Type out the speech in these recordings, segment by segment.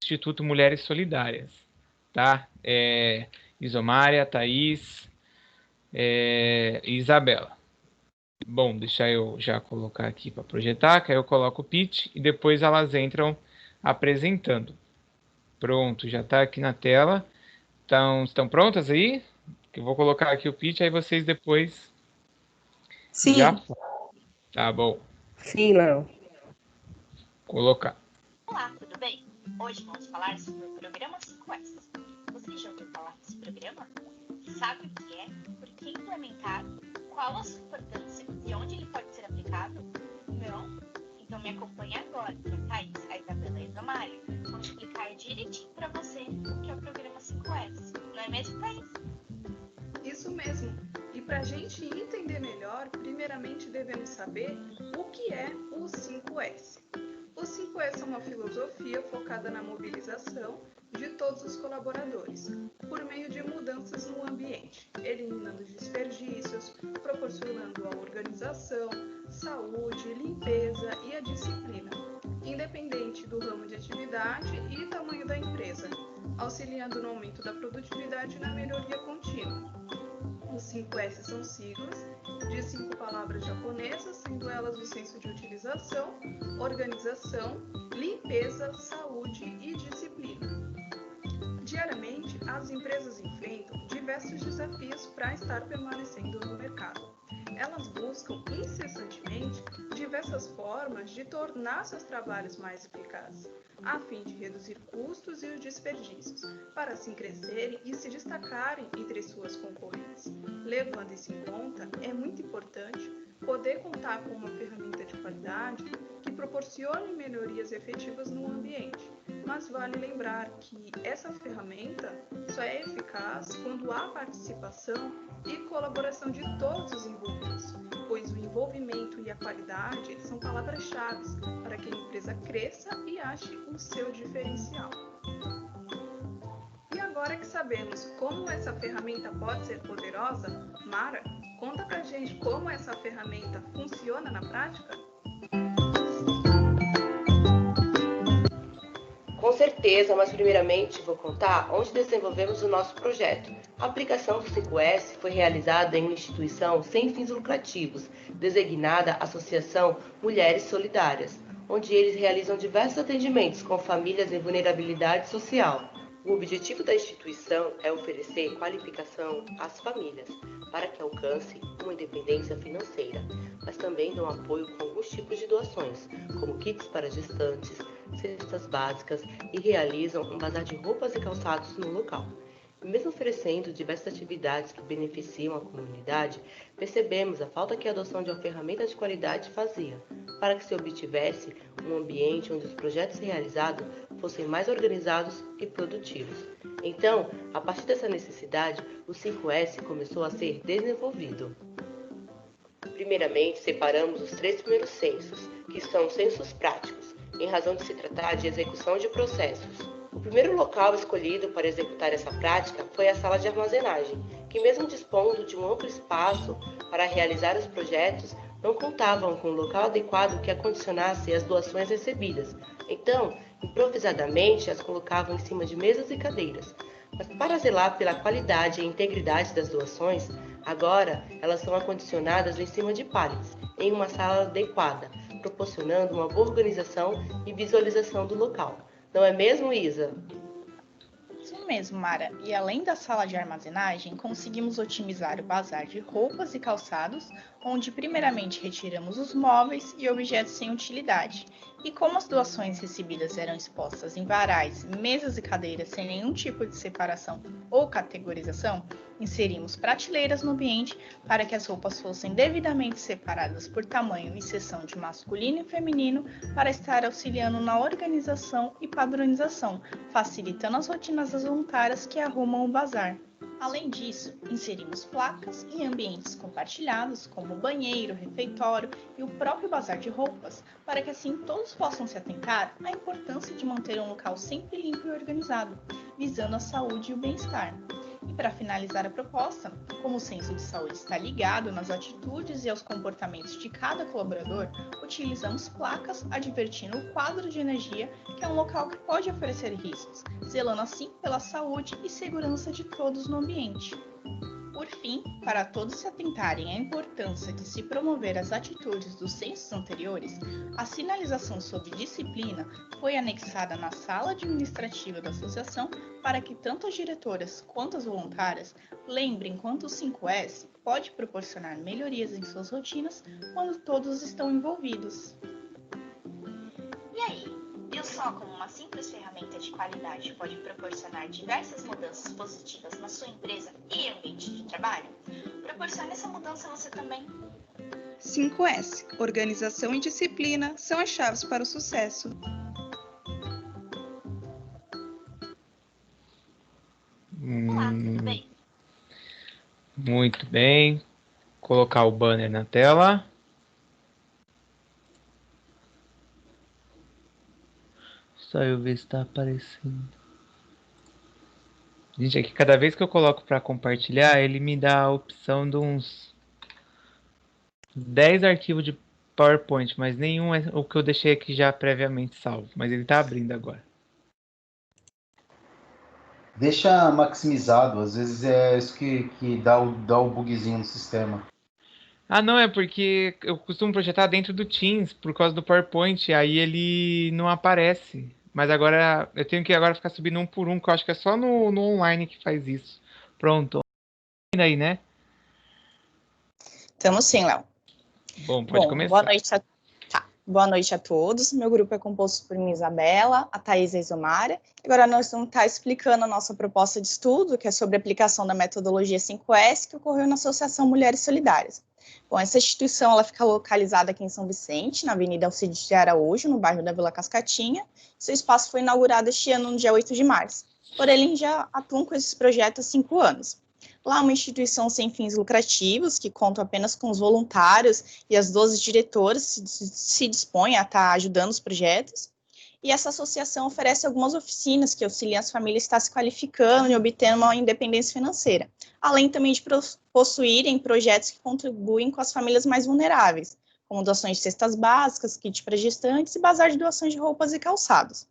Instituto Mulheres Solidárias, tá? Isomária, Thaís e Isabela. Bom, deixa eu já colocar aqui para projetar, que aí eu coloco o pitch e depois elas entram apresentando. Pronto, já está aqui na tela. Então, estão prontas aí? Eu vou colocar aqui o pitch, aí vocês depois já... Sim. Tá bom. Sim, Léo. Colocar. Olá, tudo bem? Hoje vamos falar sobre o programa 5S. Você já ouviu falar desse programa? Sabe o que é? Por que implementar? Qual a sua importância e onde ele pode ser aplicado? Não? Então me acompanhe agora, que a Thaís, a Isabela e a Isomária vão explicar direitinho para você o que é o programa 5S. Não é mesmo, Thaís? Isso mesmo. E para a gente entender melhor, primeiramente devemos saber o que é o 5S. O 5S é uma filosofia focada na mobilização de todos os colaboradores, por meio de mudanças no ambiente, eliminando desperdícios, proporcionando a organização, saúde, limpeza e a disciplina, independente do ramo de atividade e tamanho da empresa, auxiliando no aumento da produtividade e na melhoria contínua. Os 5S são siglas de 5 palavras japonesas, sendo elas o senso de utilização, organização, limpeza, saúde e disciplina. Diariamente, as empresas enfrentam diversos desafios para estar permanecendo no mercado. Elas buscam incessantemente diversas formas de tornar seus trabalhos mais eficazes, a fim de reduzir custos e os desperdícios, para assim crescerem e se destacarem entre suas concorrentes. Levando isso em conta, é muito importante poder contar com uma ferramenta de qualidade que proporcione melhorias efetivas no ambiente. Mas vale lembrar que essa ferramenta só é eficaz quando há participação e colaboração de todos os envolvidos, pois o envolvimento e a qualidade são palavras-chave para que a empresa cresça e ache o seu diferencial. E agora que sabemos como essa ferramenta pode ser poderosa, Mara, conta pra gente como essa ferramenta funciona na prática? Com certeza, mas primeiramente vou contar onde desenvolvemos o nosso projeto. A aplicação do 5S foi realizada em uma instituição sem fins lucrativos, designada Associação Mulheres Solidárias, onde eles realizam diversos atendimentos com famílias em vulnerabilidade social. O objetivo da instituição é oferecer qualificação às famílias, para que alcancem uma independência financeira, mas também dão apoio com alguns tipos de doações, como kits para gestantes, cestas básicas e realizam um bazar de roupas e calçados no local. Mesmo oferecendo diversas atividades que beneficiam a comunidade, percebemos a falta que a adoção de uma ferramenta de qualidade fazia, para que se obtivesse um ambiente onde os projetos realizados fossem mais organizados e produtivos. Então, a partir dessa necessidade, o 5S começou a ser desenvolvido. Primeiramente, separamos os 3 primeiros censos, que são censos práticos, em razão de se tratar de execução de processos. O primeiro local escolhido para executar essa prática foi a sala de armazenagem, que mesmo dispondo de um amplo espaço para realizar os projetos, não contavam com um local adequado que acondicionasse as doações recebidas. Então, improvisadamente, as colocavam em cima de mesas e cadeiras. Mas para zelar pela qualidade e integridade das doações, agora elas são acondicionadas em cima de pallets, em uma sala adequada, proporcionando uma boa organização e visualização do local. Não é mesmo, Isa? Isso mesmo, Mara. E além da sala de armazenagem, conseguimos otimizar o bazar de roupas e calçados, onde primeiramente retiramos os móveis e objetos sem utilidade. E como as doações recebidas eram expostas em varais, mesas e cadeiras sem nenhum tipo de separação ou categorização, inserimos prateleiras no ambiente para que as roupas fossem devidamente separadas por tamanho e seção de masculino e feminino para estar auxiliando na organização e padronização, facilitando as rotinas das voluntárias que arrumam o bazar. Além disso, inserimos placas em ambientes compartilhados, como o banheiro, refeitório e o próprio bazar de roupas, para que assim todos possam se atentar à importância de manter um local sempre limpo e organizado, visando a saúde e o bem-estar. E para finalizar a proposta, como o senso de saúde está ligado nas atitudes e aos comportamentos de cada colaborador, utilizamos placas advertindo o quadro de energia, que é um local que pode oferecer riscos, zelando assim pela saúde e segurança de todos no ambiente. Por fim, para todos se atentarem à importância de se promover as atitudes dos censos anteriores, a sinalização sobre disciplina foi anexada na sala administrativa da associação para que tanto as diretoras quanto as voluntárias lembrem quanto o 5S pode proporcionar melhorias em suas rotinas quando todos estão envolvidos. E aí, viu só como uma simples ferramenta de qualidade pode proporcionar diversas mudanças positivas na sua empresa e ambiente de trabalho? Proporcione essa mudança você também. 5S, organização e disciplina são as chaves para o sucesso. Olá, tudo bem? Muito bem. Colocar o banner na tela. Só eu ver se está aparecendo. Gente, aqui cada vez que eu coloco para compartilhar, ele me dá a opção de uns 10 arquivos de PowerPoint, mas nenhum é o que eu deixei aqui já previamente salvo. Mas ele está abrindo agora. Deixa maximizado, às vezes é isso que dá o bugzinho no sistema. Ah, não, é porque eu costumo projetar dentro do Teams por causa do PowerPoint, aí ele não aparece. Mas agora eu tenho que agora ficar subindo um por um, que eu acho que é só no online que faz isso. Pronto. Aí, né? Estamos sim, Léo. Bom, pode começar. Boa noite a todos. Meu grupo é composto por mim, Isabela, a Thaís e a Isomária. Agora nós vamos estar explicando a nossa proposta de estudo, que é sobre a aplicação da metodologia 5S, que ocorreu na Associação Mulheres Solidárias. Bom, essa instituição ela fica localizada aqui em São Vicente, na Avenida Alcides de Araújo, no bairro da Vila Cascatinha. Seu espaço foi inaugurado este ano, no dia 8 de março. Porém, eles já atuam com esses projetos há 5 anos. Lá é uma instituição sem fins lucrativos, que conta apenas com os voluntários e as 12 diretoras se dispõem a estar ajudando os projetos. E essa associação oferece algumas oficinas que auxiliam as famílias a estar se qualificando e obtendo uma independência financeira, além também de possuírem projetos que contribuem com as famílias mais vulneráveis, como doações de cestas básicas, kit para gestantes e bazar de doações de roupas e calçados.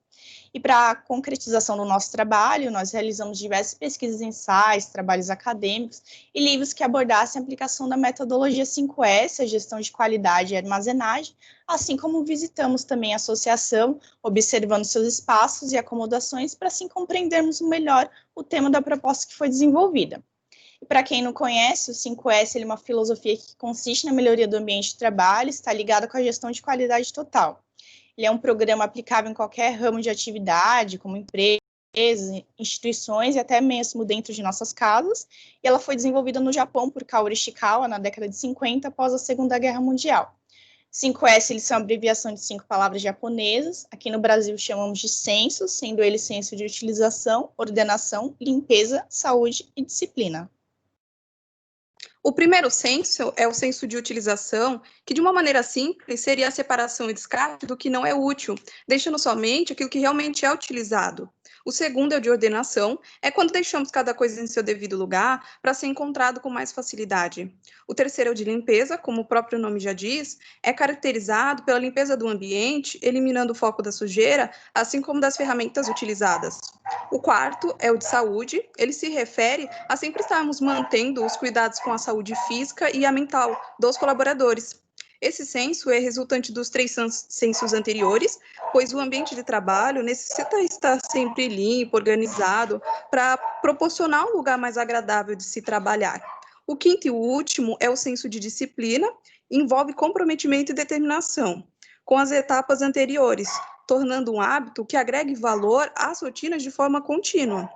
E para a concretização do nosso trabalho, nós realizamos diversas pesquisas em ensaios, trabalhos acadêmicos e livros que abordassem a aplicação da metodologia 5S, a gestão de qualidade e armazenagem, assim como visitamos também a associação, observando seus espaços e acomodações para assim compreendermos melhor o tema da proposta que foi desenvolvida. E para quem não conhece, o 5S ele é uma filosofia que consiste na melhoria do ambiente de trabalho, está ligada com a gestão de qualidade total. Ele é um programa aplicável em qualquer ramo de atividade, como empresas, instituições e até mesmo dentro de nossas casas. E ela foi desenvolvida no Japão por Kaori Ishikawa na década de 50, após a Segunda Guerra Mundial. 5S eles são a abreviação de 5 palavras japonesas. Aqui no Brasil chamamos de censos, sendo ele senso de utilização, ordenação, limpeza, saúde e disciplina. O primeiro senso é o senso de utilização, que de uma maneira simples seria a separação e descarte do que não é útil, deixando somente aquilo que realmente é utilizado. O segundo é o de ordenação, é quando deixamos cada coisa em seu devido lugar para ser encontrado com mais facilidade. O terceiro é o de limpeza, como o próprio nome já diz, é caracterizado pela limpeza do ambiente, eliminando o foco da sujeira, assim como das ferramentas utilizadas. O quarto é o de saúde, ele se refere a sempre estarmos mantendo os cuidados com a saúde física e a mental dos colaboradores. Esse senso é resultante dos 3 sensos anteriores, pois o ambiente de trabalho necessita estar sempre limpo, organizado, para proporcionar um lugar mais agradável de se trabalhar. O quinto e o último é o senso de disciplina, envolve comprometimento e determinação, com as etapas anteriores, tornando um hábito que agregue valor às rotinas de forma contínua.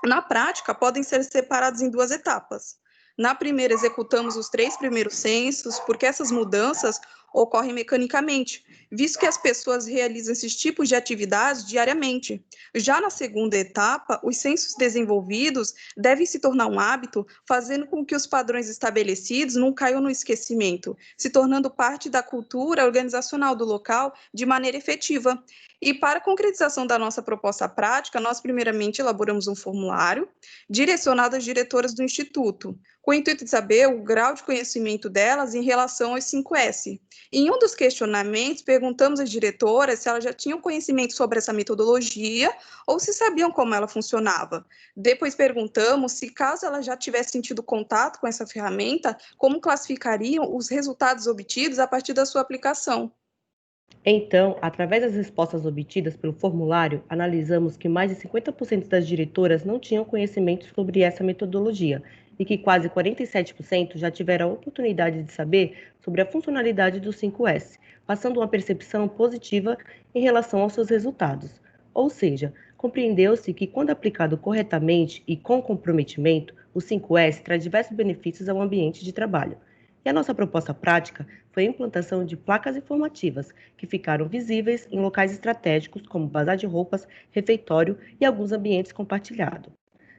Na prática, podem ser separados em 2 etapas. Na primeira, executamos os 3 primeiros sensos, porque essas mudanças ocorrem mecanicamente, visto que as pessoas realizam esses tipos de atividades diariamente. Já na segunda etapa, os censos desenvolvidos devem se tornar um hábito, fazendo com que os padrões estabelecidos não caiam no esquecimento, se tornando parte da cultura organizacional do local de maneira efetiva. E para a concretização da nossa proposta prática, nós primeiramente elaboramos um formulário direcionado às diretoras do Instituto, com o intuito de saber o grau de conhecimento delas em relação aos 5S. Em um dos questionamentos, perguntamos às diretoras se elas já tinham conhecimento sobre essa metodologia ou se sabiam como ela funcionava. Depois perguntamos se, caso elas já tivessem tido contato com essa ferramenta, como classificariam os resultados obtidos a partir da sua aplicação. Então, através das respostas obtidas pelo formulário, analisamos que mais de 50% das diretoras não tinham conhecimento sobre essa metodologia e que quase 47% já tiveram a oportunidade de saber sobre a funcionalidade do 5S, passando uma percepção positiva em relação aos seus resultados. Ou seja, compreendeu-se que, quando aplicado corretamente e com comprometimento, o 5S traz diversos benefícios ao ambiente de trabalho. E a nossa proposta prática foi a implantação de placas informativas, que ficaram visíveis em locais estratégicos como bazar de roupas, refeitório e alguns ambientes compartilhados.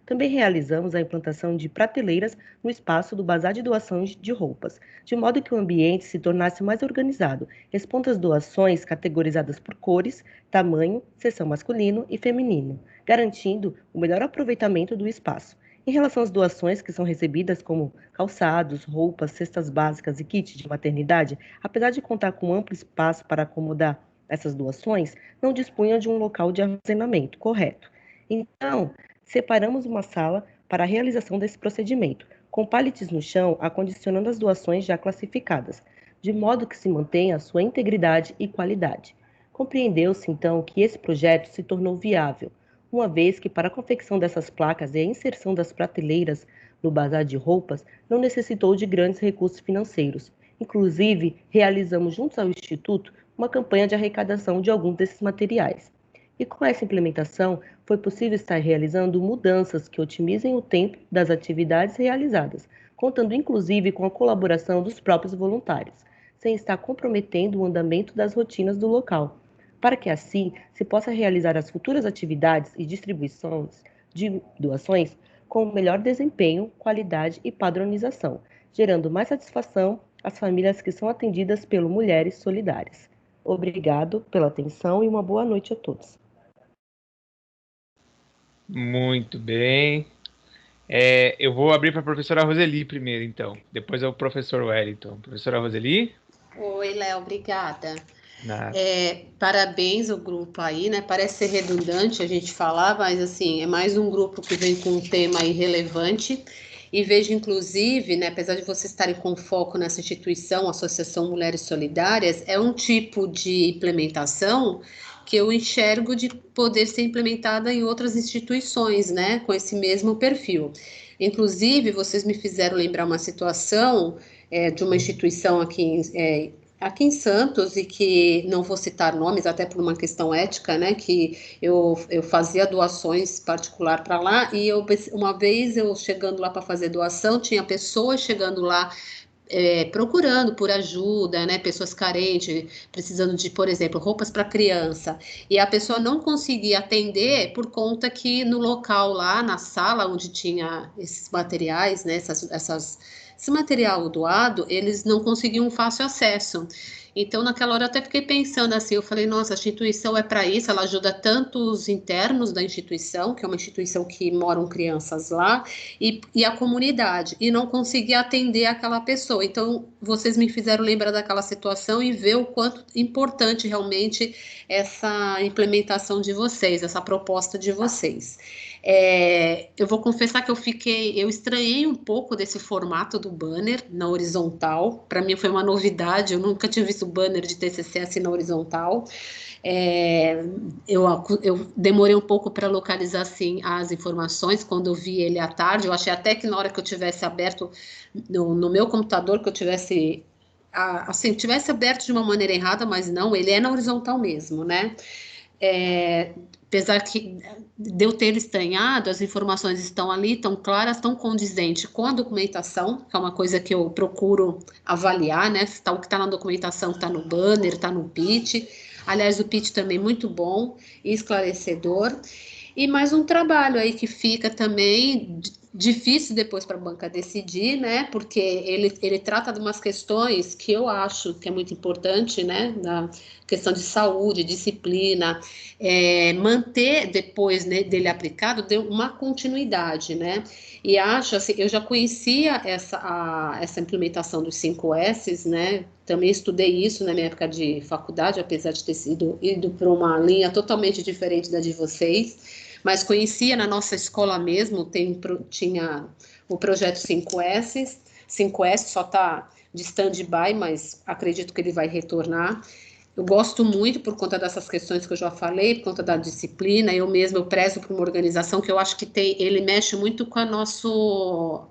Também realizamos a implantação de prateleiras no espaço do bazar de doações de roupas, de modo que o ambiente se tornasse mais organizado, expondo as doações categorizadas por cores, tamanho, seção masculino e feminino, garantindo o melhor aproveitamento do espaço. Em relação às doações que são recebidas, como calçados, roupas, cestas básicas e kits de maternidade, apesar de contar com amplo espaço para acomodar essas doações, não dispunham de um local de armazenamento correto. Então, separamos uma sala para a realização desse procedimento, com pallets no chão acondicionando as doações já classificadas, de modo que se mantenha a sua integridade e qualidade. Compreendeu-se, então, que esse projeto se tornou viável, uma vez que, para a confecção dessas placas e a inserção das prateleiras no bazar de roupas, não necessitou de grandes recursos financeiros. Inclusive, realizamos juntos ao Instituto uma campanha de arrecadação de alguns desses materiais. E com essa implementação, foi possível estar realizando mudanças que otimizem o tempo das atividades realizadas, contando inclusive com a colaboração dos próprios voluntários, sem estar comprometendo o andamento das rotinas do local, para que assim se possa realizar as futuras atividades e distribuições de doações com melhor desempenho, qualidade e padronização, gerando mais satisfação às famílias que são atendidas pelo Mulheres Solidárias. Obrigado pela atenção e uma boa noite a todos. Muito bem. Eu vou abrir para a professora Roseli primeiro, então. Depois é o professor Wellington. Professora Roseli? Oi, Léo, obrigada. Nada. Parabéns ao grupo aí, né? Parece ser redundante a gente falar, mas assim, é mais um grupo que vem com um tema aí relevante. E vejo, inclusive, né, apesar de vocês estarem com foco nessa instituição, Associação Mulheres Solidárias, é um tipo de implementação que eu enxergo de poder ser implementada em outras instituições, né, com esse mesmo perfil. Inclusive, vocês me fizeram lembrar uma situação de uma instituição aqui em Santos, e que não vou citar nomes, até por uma questão ética, né, que eu fazia doações particular para lá, e uma vez eu chegando lá para fazer doação, tinha pessoas chegando lá procurando por ajuda, né, pessoas carentes, precisando de, por exemplo, roupas para criança, e a pessoa não conseguia atender por conta que no local lá, na sala onde tinha esses materiais, né, esse material doado, eles não conseguiam fácil acesso. Então, naquela hora, eu até fiquei pensando assim, eu falei, nossa, a instituição é para isso, ela ajuda tanto os internos da instituição, que é uma instituição que moram crianças lá, e a comunidade, e não conseguia atender aquela pessoa. Então, vocês me fizeram lembrar daquela situação e ver o quanto importante realmente essa implementação de vocês, essa proposta de vocês. Eu vou confessar que eu estranhei um pouco desse formato do banner na horizontal. Para mim foi uma novidade, eu nunca tinha visto banner de TCC assim na horizontal. Eu demorei um pouco para localizar assim as informações quando eu vi ele à tarde. Eu achei até que na hora que eu tivesse aberto no meu computador, que eu tivesse aberto de uma maneira errada, mas não, ele é na horizontal mesmo, né? apesar de eu ter estranhado, as informações estão ali, estão claras, estão condizentes com a documentação, que é uma coisa que eu procuro avaliar, né? Se tá, o que está na documentação está no banner, está no pitch. Aliás, o pitch também muito bom e esclarecedor. E mais um trabalho aí que fica também difícil depois para a banca decidir, né? Porque ele trata de umas questões que eu acho que é muito importante, né? Na questão de saúde, disciplina, manter depois, né, dele aplicado, deu uma continuidade, né? E acho assim, eu já conhecia essa implementação dos 5 S's, né? Também estudei isso na minha época de faculdade, apesar de ter ido para uma linha totalmente diferente da de vocês. Mas conhecia na nossa escola mesmo, tinha o projeto 5S. 5S só está de stand-by, mas acredito que ele vai retornar. Eu gosto muito por conta dessas questões que eu já falei, por conta da disciplina. Eu prezo por uma organização que eu acho que ele mexe muito com a nosso...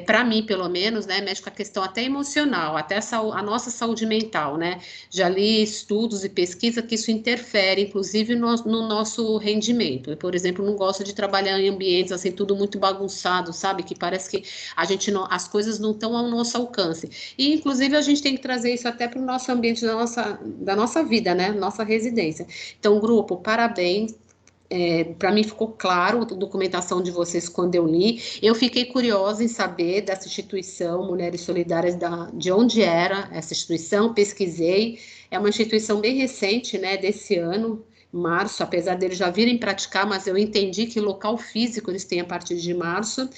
para mim, pelo menos, né, mexe com a questão até emocional, até a nossa saúde mental, né? Já li estudos e pesquisa que isso interfere, inclusive, no nosso rendimento. Eu, por exemplo, não gosto de trabalhar em ambientes assim, tudo muito bagunçado, sabe? Que parece que as coisas não estão ao nosso alcance. E, inclusive, a gente tem que trazer isso até para o nosso ambiente da nossa vida, né? Nossa residência. Então, grupo, parabéns. Para mim ficou claro a documentação de vocês quando eu li. Eu fiquei curiosa em saber dessa instituição, Mulheres Solidárias, de onde era essa instituição, pesquisei. É uma instituição bem recente, né, desse ano, março, apesar deles já virem praticar, mas eu entendi que local físico eles têm a partir de março.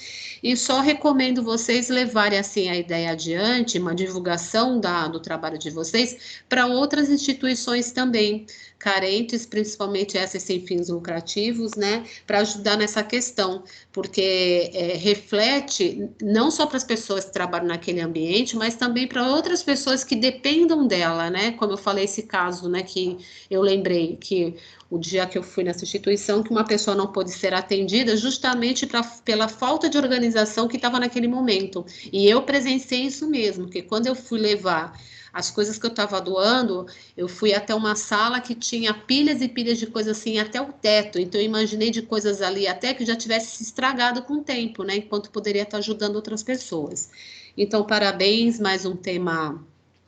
E só recomendo vocês levarem assim a ideia adiante, uma divulgação do trabalho de vocês para outras instituições também, carentes, principalmente essas sem fins lucrativos, né, para ajudar nessa questão, porque reflete não só para as pessoas que trabalham naquele ambiente, mas também para outras pessoas que dependam dela, né, como eu falei esse caso, né, que eu lembrei que o dia que eu fui nessa instituição, que uma pessoa não pôde ser atendida justamente pela falta de organização que estava naquele momento, e eu presenciei isso mesmo, que quando eu fui levar as coisas que eu estava doando, eu fui até uma sala que tinha pilhas e pilhas de coisas assim até o teto, então eu imaginei de coisas ali até que já tivesse se estragado com o tempo, né, enquanto poderia estar ajudando outras pessoas. Então, parabéns, mais um tema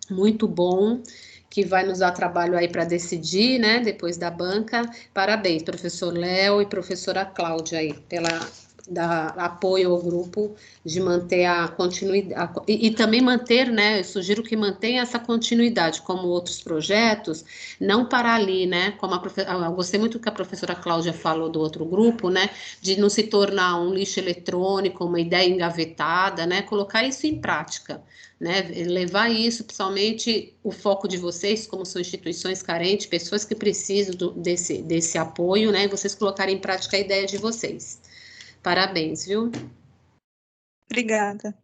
muito bom, que vai nos dar trabalho aí para decidir, né, depois da banca. Parabéns, professor Léo e professora Cláudia aí, dar apoio ao grupo, de manter a continuidade, e também manter, né, eu sugiro que mantenha essa continuidade, como outros projetos, não parar ali, né, como eu gostei muito que a professora Cláudia falou do outro grupo, né, de não se tornar um lixo eletrônico, uma ideia engavetada, né, colocar isso em prática, né, levar isso, principalmente o foco de vocês, como são instituições carentes, pessoas que precisam desse apoio, né, e vocês colocarem em prática a ideia de vocês. Parabéns, viu? Obrigada.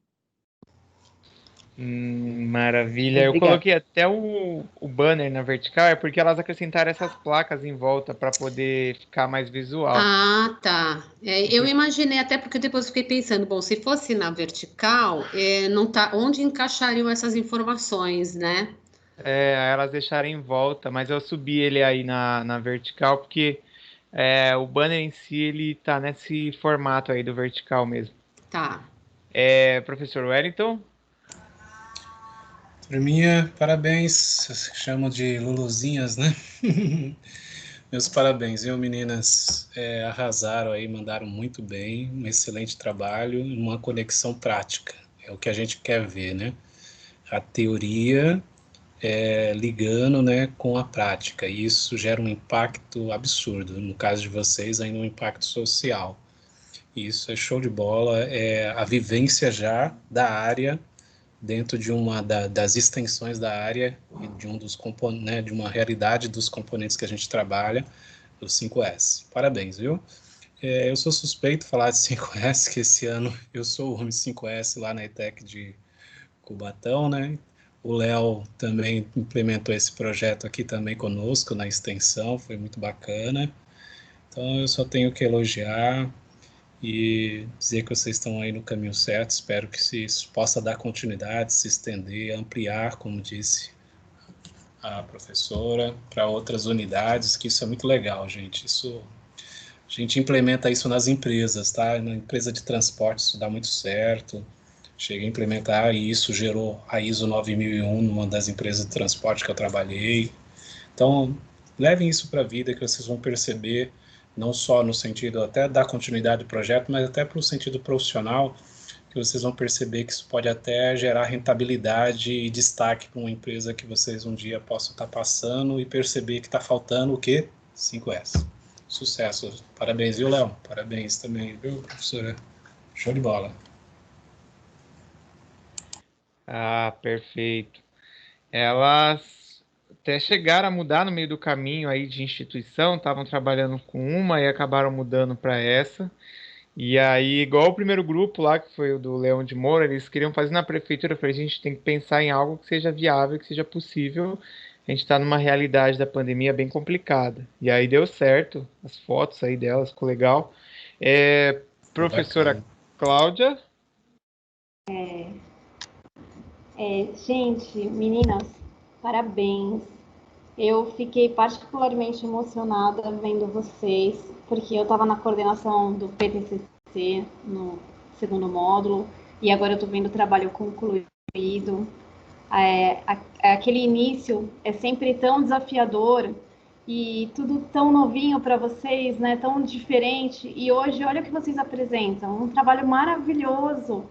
Maravilha. Eu Obrigado. coloquei até o banner na vertical, é porque elas acrescentaram essas placas em volta para poder ficar mais visual. Ah, tá. Eu imaginei, até porque depois fiquei pensando, bom, se fosse na vertical, não tá, onde encaixariam essas informações, né? Elas deixaram em volta, mas eu subi ele aí na vertical, porque o banner em si, ele tá nesse formato aí do vertical mesmo. Tá. Professor Wellington? Turminha, parabéns. Chamo de Luluzinhas, né? Meus parabéns, viu, meninas? Arrasaram aí, mandaram muito bem, um excelente trabalho, uma conexão prática. É o que a gente quer ver, né? A teoria ligando, né, com a prática. E isso gera um impacto absurdo. No caso de vocês, ainda um impacto social. Isso é show de bola. É a vivência já da área dentro de uma das extensões da área e de dos componentes, né, de uma realidade dos componentes que a gente trabalha, do 5S. Parabéns, viu? Eu sou suspeito de falar de 5S, que esse ano eu sou o homem 5S lá na ETEC de Cubatão, né? O Léo também implementou esse projeto aqui também conosco na extensão, foi muito bacana. Então eu só tenho que elogiar e dizer que vocês estão aí no caminho certo. Espero que isso possa dar continuidade, se estender, ampliar, como disse a professora, para outras unidades, que isso é muito legal, gente. Isso A gente implementa isso nas empresas, tá? Na empresa de transporte isso dá muito certo. Cheguei a implementar e isso gerou a ISO 9001 numa das empresas de transporte que eu trabalhei. Então, levem isso para a vida que vocês vão perceber, não só no sentido até da continuidade do projeto, mas até para o sentido profissional, que vocês vão perceber que isso pode até gerar rentabilidade e destaque para uma empresa que vocês um dia possam estar passando e perceber que está faltando o quê? 5S. Sucesso. Parabéns, viu, Léo? Parabéns também, viu, professora? Show de bola. Ah, perfeito. Elas até chegaram a mudar no meio do caminho aí de instituição, estavam trabalhando com uma e acabaram mudando para essa. E aí, igual o primeiro grupo lá, que foi o do Leão de Moura, eles queriam fazer na prefeitura. Eu falei, a gente tem que pensar em algo que seja viável, que seja possível. A gente está numa realidade da pandemia bem complicada. E aí deu certo, as fotos aí delas, ficou legal. Professora Bacana. Cláudia? Gente, meninas, parabéns. Eu fiquei particularmente emocionada vendo vocês, porque eu estava na coordenação do PTCC no segundo módulo, e agora eu estou vendo o trabalho concluído. Aquele início é sempre tão desafiador e tudo tão novinho para vocês, né? Tão diferente. E hoje, olha o que vocês apresentam, um trabalho maravilhoso.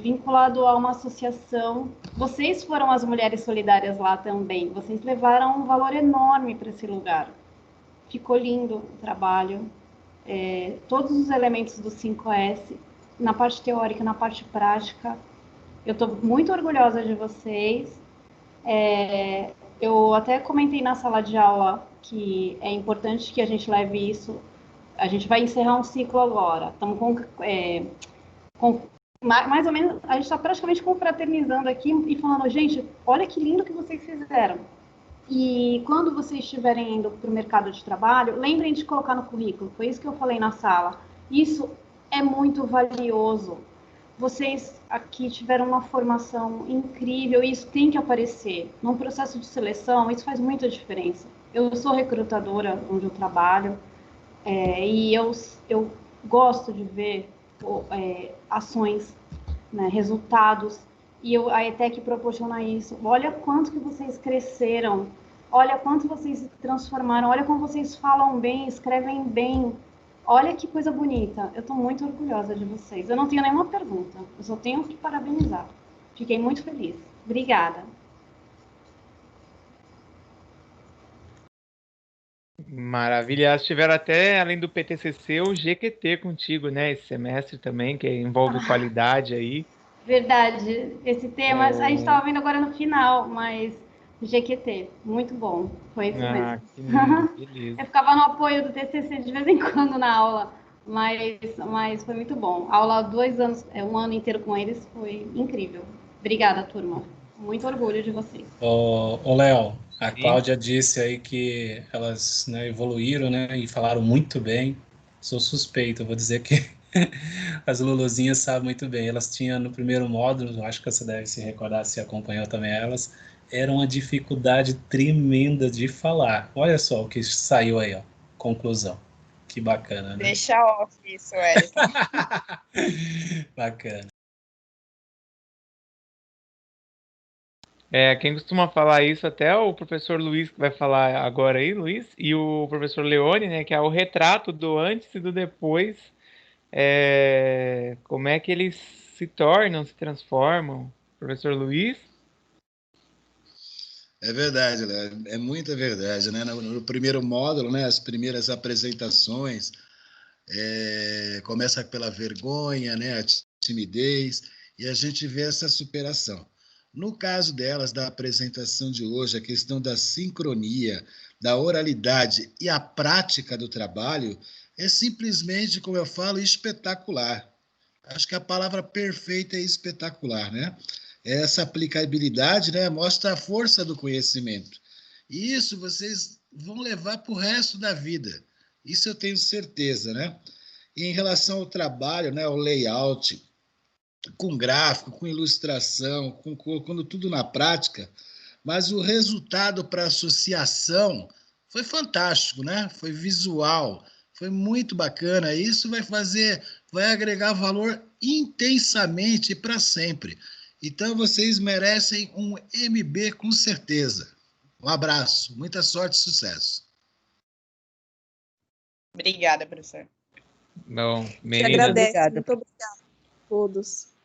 Vinculado a uma associação. Vocês foram as mulheres solidárias lá também. Vocês levaram um valor enorme para esse lugar. Ficou lindo o trabalho. Todos os elementos do 5S, na parte teórica, na parte prática. Eu estou muito orgulhosa de vocês. Eu até comentei na sala de aula que é importante que a gente leve isso. A gente vai encerrar um ciclo agora. Estamos com mais ou menos, a gente está praticamente confraternizando aqui e falando, gente, olha que lindo que vocês fizeram. E quando vocês estiverem indo para o mercado de trabalho, lembrem de colocar no currículo, foi isso que eu falei na sala. Isso é muito valioso. Vocês aqui tiveram uma formação incrível e isso tem que aparecer. Num processo de seleção, isso faz muita diferença. Eu sou recrutadora onde eu trabalho e eu gosto de ver ações, né, resultados, e a ETEC proporciona isso. Olha quanto que vocês cresceram, olha quanto vocês se transformaram, olha como vocês falam bem, escrevem bem, olha que coisa bonita. Eu estou muito orgulhosa de vocês. Eu não tenho nenhuma pergunta, eu só tenho que parabenizar. Fiquei muito feliz. Obrigada. Maravilha. Elas tiveram até, além do PTCC, o GQT contigo, né? Esse semestre também, que envolve qualidade aí. Verdade. Esse tema a gente estava vendo agora no final, mas GQT, muito bom. Foi isso mesmo. Que lindo, beleza. Eu ficava no apoio do TCC de vez em quando na aula, mas foi muito bom. A aula 2 anos, um ano inteiro com eles foi incrível. Obrigada, turma. Muito orgulho de vocês. Ô Léo, a Cláudia disse aí que elas, né, evoluíram, né, e falaram muito bem. Sou suspeito, eu vou dizer que as Luluzinhas sabem muito bem. Elas tinham no primeiro módulo, acho que você deve se recordar, se acompanhou também elas, era uma dificuldade tremenda de falar. Olha só o que saiu aí, ó, conclusão. Que bacana, né? Deixa off isso, Wellington. Bacana. Quem costuma falar isso até é o professor Luiz, que vai falar agora aí, Luiz, e o professor Leone, né, que é o retrato do antes e do depois, como é que eles se tornam, se transformam. Professor Luiz? É verdade, Léo, é muita verdade, né? No primeiro módulo, né, as primeiras apresentações, começa pela vergonha, né, a timidez, e a gente vê essa superação. No caso delas, da apresentação de hoje, a questão da sincronia, da oralidade e a prática do trabalho é simplesmente, como eu falo, espetacular. Acho que a palavra perfeita é espetacular, né? Essa aplicabilidade, né, mostra a força do conhecimento. E isso vocês vão levar para o resto da vida. Isso eu tenho certeza, né? E em relação ao trabalho, né, ao layout, com gráfico, com ilustração, colocando tudo na prática, mas o resultado para a associação foi fantástico, né? Foi visual, Foi muito bacana. Isso vai agregar valor intensamente para sempre. Então, vocês merecem um MB com certeza. Um abraço, muita sorte e sucesso. Obrigada, professor. Bom, Te meninas, agradece. Obrigada. Muito obrigada a todos.